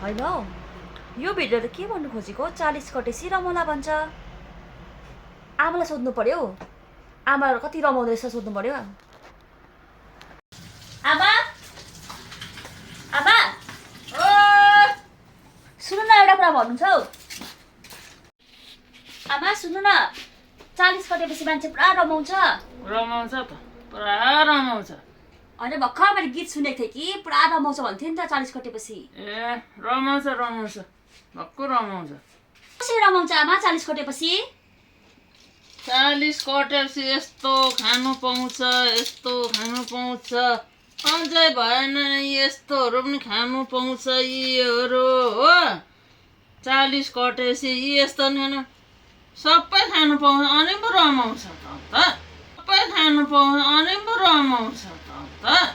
होइन हौ, यो भिडियोले के भन्नु खोजेको 40 कटेसी रमौला भन्छ। आमालाई सोध्नु पर्यो, आमालाई कति रमाउँदो रहेछ सोध्नु पर्यो। आमा आमा ओ सुन्नु न, एउटा कुरा भन्नु छ हौ। आमा सुन्नु न, 40 कटेपछि मान्छे पुरा रमाउँछ। रमाउँछ त, पुरा रमाउँछ। होइन भर्खर मैले गीत सुनेको थिएँ कि पुरा रमाउँछ भन्थ्यो नि त 40 कटेपछि। ए रमाउँछ रमाउँछ, भक्कु रमाउँछ। कसरी रमाउँछ आमा 40 कटेपछि? 40 कटेपछि यस्तो खानु पाउँछ, यस्तो खानु पाउँछ, अझै भएन यस्तोहरू पनि खानु पाउँछ यीहरू हो। 40 कटेपछि यस्तो नि सबै खानु पाउँछ अनि पो रमाउँछ त। सबै खानु पाउँछ अनि पो रमाउँछ त।